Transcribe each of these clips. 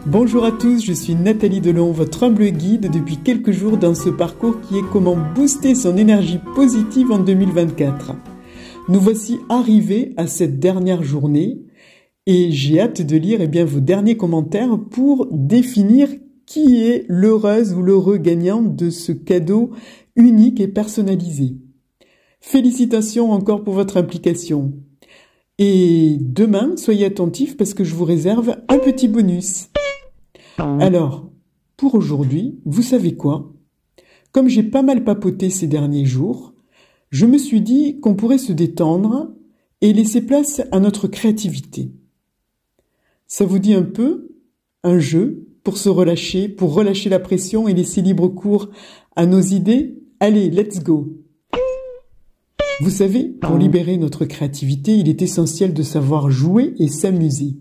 Bonjour à tous, je suis Nathalie Delon, votre humble guide depuis quelques jours dans ce parcours qui est comment booster son énergie positive en 2024. Nous voici arrivés à cette dernière journée et j'ai hâte de lire vos derniers commentaires pour définir qui est l'heureuse ou l'heureux gagnant de ce cadeau unique et personnalisé. Félicitations encore pour votre implication. Et demain, soyez attentifs parce que je vous réserve un petit bonus. Alors, pour aujourd'hui, vous savez quoi? Comme j'ai pas mal papoté ces derniers jours, je me suis dit qu'on pourrait se détendre et laisser place à notre créativité. Ça vous dit un peu un jeu pour se relâcher, pour relâcher la pression et laisser libre cours à nos idées? Allez, let's go! Vous savez, pour libérer notre créativité, il est essentiel de savoir jouer et s'amuser.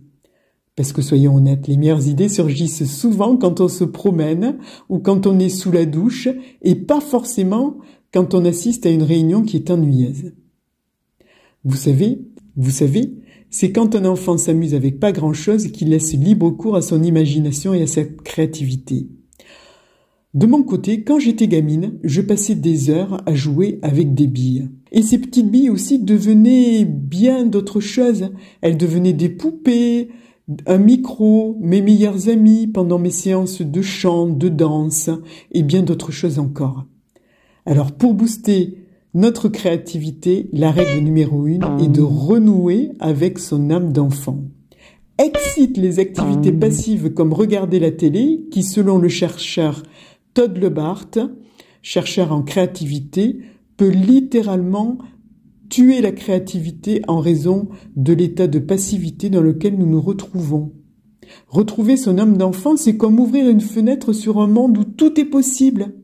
Parce que soyons honnêtes, les meilleures idées surgissent souvent quand on se promène ou quand on est sous la douche et pas forcément quand on assiste à une réunion qui est ennuyeuse. Vous savez, c'est quand un enfant s'amuse avec pas grand-chose qu'il laisse libre cours à son imagination et à sa créativité. De mon côté, quand j'étais gamine, je passais des heures à jouer avec des billes. Et ces petites billes aussi devenaient bien d'autres choses. Elles devenaient des poupées, un micro, mes meilleurs amis pendant mes séances de chant, de danse et bien d'autres choses encore. Alors pour booster notre créativité, la règle numéro 1 est de renouer avec son âme d'enfant. Excite les activités passives comme regarder la télé qui, selon le chercheur Todd Lebart, chercheur en créativité, peut littéralement tuer la créativité en raison de l'état de passivité dans lequel nous nous retrouvons. Retrouver son âme d'enfant, c'est comme ouvrir une fenêtre sur un monde où tout est possible.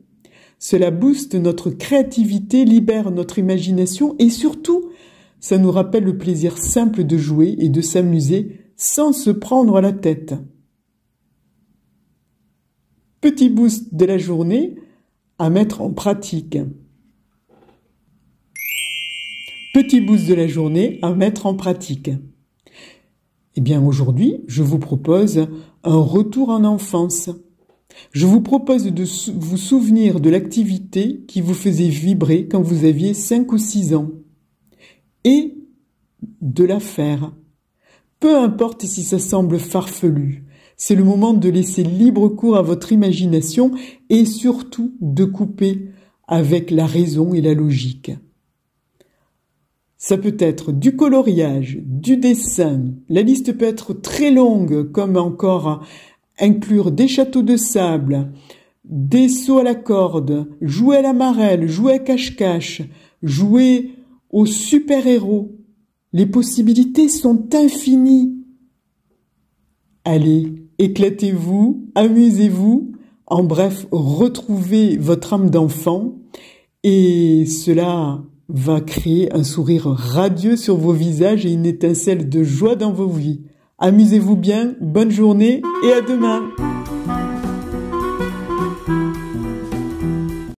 Cela booste notre créativité, libère notre imagination et surtout, ça nous rappelle le plaisir simple de jouer et de s'amuser sans se prendre la tête. Petit boost de la journée à mettre en pratique. Petit boost de la journée à mettre en pratique. Eh bien aujourd'hui, je vous propose un retour en enfance. Je vous propose de vous souvenir de l'activité qui vous faisait vibrer quand vous aviez 5 ou 6 ans. Et de la faire. Peu importe si ça semble farfelu. C'est le moment de laisser libre cours à votre imagination et surtout de couper avec la raison et la logique. Ça peut être du coloriage, du dessin. La liste peut être très longue, comme encore inclure des châteaux de sable, des sauts à la corde, jouer à la marelle, jouer à cache-cache, jouer aux super-héros. Les possibilités sont infinies. Allez, éclatez-vous, amusez-vous, en bref, retrouvez votre âme d'enfant et cela va créer un sourire radieux sur vos visages et une étincelle de joie dans vos vies. Amusez-vous bien, bonne journée et à demain!